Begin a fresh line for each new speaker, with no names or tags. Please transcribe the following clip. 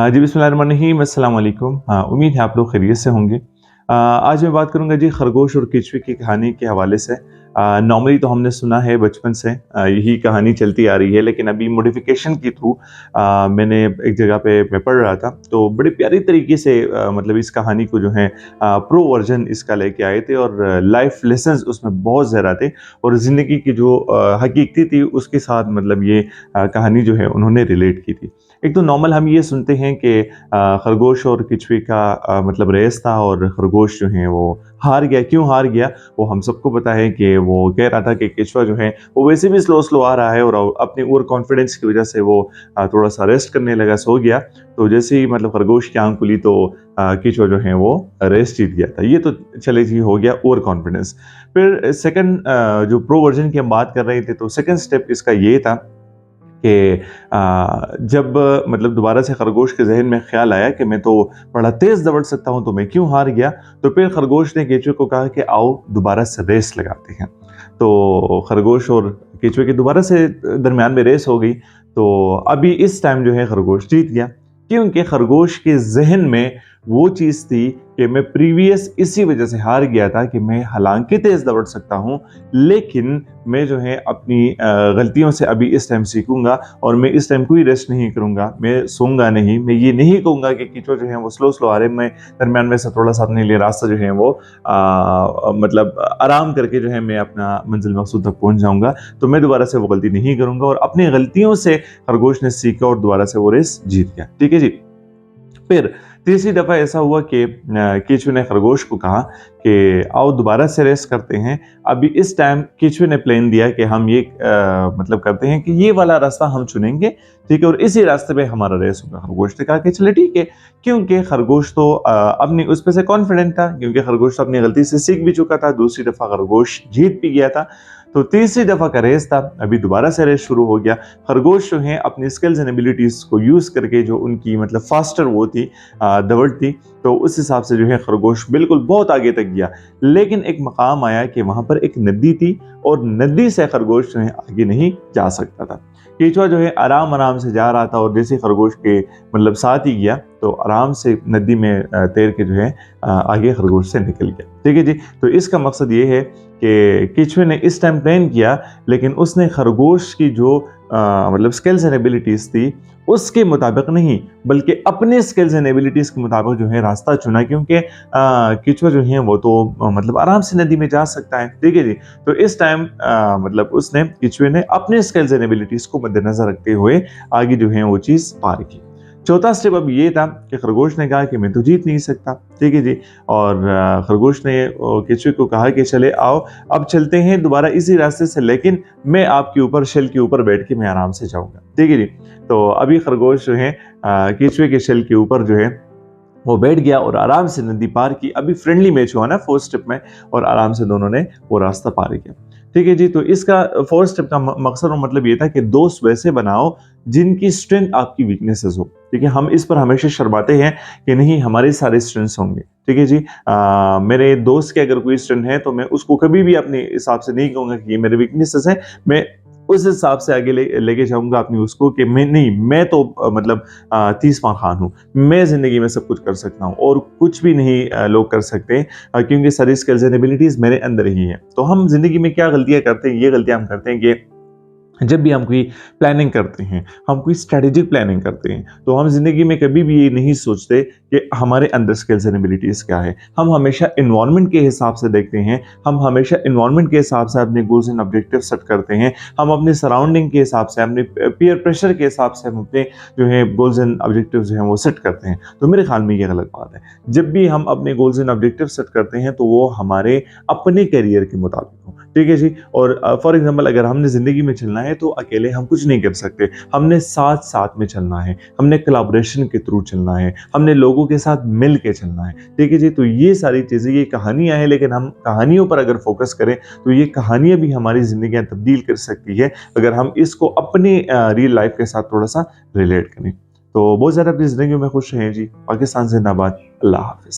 जी बिस्मिल्लाहिर्रहमानिर्रहीम, अस्सलाम वालेकुम। उम्मीद है आप लोग खैरियत से होंगे। आज मैं बात करूँगा जी खरगोश और केचुए की कहानी के हवाले से। नॉर्मली तो हमने सुना है बचपन से यही कहानी चलती आ रही है, लेकिन अभी मॉडिफिकेशन के थ्रू मैंने एक जगह पे मैं पढ़ रहा था, तो बड़े प्यारी तरीके से मतलब इस कहानी को जो है प्रो वर्जन इसका लेके आए थे और लाइफ लेसन्स उसमें बहुत ज़्यादा थे और ज़िंदगी की जो हकीकत थी उसके साथ मतलब ये कहानी जो है उन्होंने रिलेट की थी। एक तो नॉर्मल हम ये सुनते हैं कि खरगोश और केचुए का मतलब रेस था और खरगोश जो है वो हार गया। क्यों हार गया? वो हम सबको पता है कि वो कह रहा था कि केचुआ जो है वो वैसे भी स्लो आ रहा है और अपने ओवर कॉन्फिडेंस की वजह से वो थोड़ा-सा रेस्ट करने लगा, सो गया। तो जैसे ही मतलब खरगोश की आँख खुली तो केचुआ जो है वो रेस जीत गया था। ये तो चले जी हो गया ओवर कॉन्फिडेंस। फिर सेकंड जो प्रो वर्ज़न की हम बात कर रहे थे, तो सेकंड स्टेप इसका ये था कि जब मतलब दोबारा से खरगोश के ज़हन में ख़्याल आया कि मैं तो बड़ा तेज़ दौड़ सकता हूँ, तो मैं क्यों हार गया? तो फिर खरगोश ने केचुए को कहा कि आओ दोबारा से रेस लगाते हैं। तो खरगोश और केचुए की दोबारा से दरमियान में रेस हो गई। तो अभी इस टाइम जो है खरगोश जीत गया। क्योंकि खरगोश के ज़हन में वो चीज़ थी कि मैं प्रीवियस इसी वज़ह से हार गया था कि मैं हालाँकि तेज़ दौड़ सकता हूँ, लेकिन मैं जो है अपनी गलतियों से अभी इस टाइम सीखूँगा और मैं इस टाइम कोई रेस्ट नहीं करूँगा, मैं सोऊँगा नहीं, मैं ये नहीं कहूँगा कि केंचुआ जो है वो स्लो आ रहे हैं, मैं दरमियान में से थोड़ा-सा अपने लिए रास्ता जो है वो मतलब आराम करके जो है मैं अपना मंज़िल मकसूद तक पहुँच जाऊँगा। तो मैं दोबारा से वो गलती नहीं करूँगा और अपनी गलतियों से खरगोश ने सीखा और दोबारा से वो रेस जीत गया। ठीक है जी? फिर तीसरी दफ़ा ऐसा हुआ कि केचुए ने खरगोश को कहा कि आओ दोबारा से रेस करते हैं। अभी इस टाइम केचुए ने प्लान दिया कि हम ये मतलब करते हैं कि ये वाला रास्ता हम चुनेंगे, ठीक है? और इसी रास्ते पे हमारा रेस होगा। खरगोश ने कहा कि चलिए ठीक है, क्योंकि खरगोश तो अपनी उस पे से कॉन्फिडेंट था, क्योंकि खरगोश तो अपनी गलती से सीख भी चुका था, दूसरी दफ़ा खरगोश जीत भी गया था। तो तीसरी दफ़ा का रेस था, अभी दोबारा से रेस शुरू हो गया। खरगोश जो हैं अपनी स्किल्स एंड एबिलिटीज़ को यूज़ करके जो उनकी मतलब फास्टर वो थी दौड़ थी, तो उस हिसाब से जो है खरगोश बिल्कुल बहुत आगे तक गया। लेकिन एक मकाम आया कि वहाँ पर एक नदी थी और नदी से खरगोश जो है आगे नहीं जा सकता था। केंचुआ जो है आराम-आराम से जा रहा था और जैसे ही खरगोश के मतलब साथ ही गया, तो आराम से नदी में तैर के जो है आगे खरगोश से निकल गया। ठीक है जी? तो इसका मकसद ये है कि केंचुए ने इस टाइम प्लान किया, लेकिन उसने खरगोश की जो मतलब स्किल्स एंड एबिलिटीज़ थी, उसके मुताबिक नहीं, बल्कि अपने स्किल्स एंड एबिलिटीज़ के मुताबिक जो है रास्ता चुना, क्योंकि केंचुआ जो है वो तो मतलब आराम से नदी में जा सकता है। ठीक है जी? तो इस टाइम मतलब उसने केंचुए ने अपने स्किल्स एंड एबिलिटीज़ को मद्देनज़र रखते हुए आगे जो है वो चीज़ पार की। चौथा स्टेप अब ये था कि खरगोश ने कहा कि मैं तो जीत नहीं सकता। ठीक है जी? और खरगोश ने केंचुए को कहा कि चले आओ, अब चलते हैं दोबारा इसी रास्ते से, लेकिन मैं आपके ऊपर शेल के ऊपर बैठ के मैं आराम से जाऊँगा। ठीक है जी? तो अभी खरगोश जो है केंचुए के शेल के ऊपर जो है वो बैठ गया और आराम से नदी पार की। अभी फ्रेंडली मैच हुआ ना 4th स्टेप में, और आराम से दोनों ने वो रास्ता पार किया। ठीक है जी? तो इसका 4th स्टेप का मकसद और मतलब ये था कि दोस्त वैसे बनाओ जिनकी स्ट्रेंथ आपकी वीकनेसेस हो। ठीक है? हम इस पर हमेशा शर्माते हैं कि नहीं हमारे सारे स्ट्रेंथ्स होंगे। ठीक है जी? मेरे दोस्त के अगर कोई स्ट्रेंथ है तो मैं उसको कभी भी अपने हिसाब से नहीं कहूँगा कि ये मेरे वीकनेसेस हैं। मैं उस हिसाब से आगे लेके जाऊँगा अपनी उसको कि मैं तो मतलब 30 मार खान हूँ। मैं ज़िंदगी में सब कुछ कर सकता हूँ और कुछ भी नहीं लोग कर सकते, क्योंकि सारी स्किल्स एंड एबिलिटीज़ मेरे अंदर ही हैं। तो हम ज़िंदगी में क्या गलतियाँ करते हैं, ये गलतियाँ हम करते हैं कि जब भी हम कोई प्लानिंग करते हैं, हम कोई स्ट्रैटेजिक प्लानिंग करते हैं, तो हम ज़िंदगी में कभी भी ये नहीं सोचते कि हमारे अंदर स्किल्स एंड एबिलिटीज़ क्या है। हम हमेशा एनवायरनमेंट के हिसाब से देखते हैं, हम हमेशा एनवायरनमेंट के हिसाब से अपने गोल्स एंड ऑब्जेक्टिव सेट करते हैं, हम अपने सराउंडिंग के हिसाब से, अपने पीयर प्रेशर के हिसाब से हम अपने जो है गोल्स एंड ऑब्जेक्टिव जो हैं वो सेट करते हैं। तो मेरे ख़्याल में ये गलत बात है। जब भी हम अपने गोल्स एंड ऑब्जेक्टिव सेट करते हैं, तो वो हमारे अपने करियर के मुताबिक हो। ठीक है जी? और फॉर एग्ज़ाम्पल अगर हमने ज़िंदगी में चलना है तो अकेले हम कुछ नहीं कर सकते। हमने साथ-साथ में चलना है, हमने कोलैबोरेशन के थ्रू चलना है, हमने लोगों के साथ मिल के चलना है। ठीक है जी? तो ये सारी चीज़ें, ये कहानियाँ हैं, लेकिन हम कहानियों पर अगर फ़ोकस करें तो ये कहानियाँ भी हमारी ज़िंदगियाँ तब्दील कर सकती है, अगर हम इसको अपने रियल लाइफ़ के साथ थोड़ा-सा रिलेट करें। तो बहुत ज़्यादा अपनी ज़िंदगी में खुश रहें जी। पाकिस्तान ज़िंदाबाद। अल्लाह हाफ़िज़।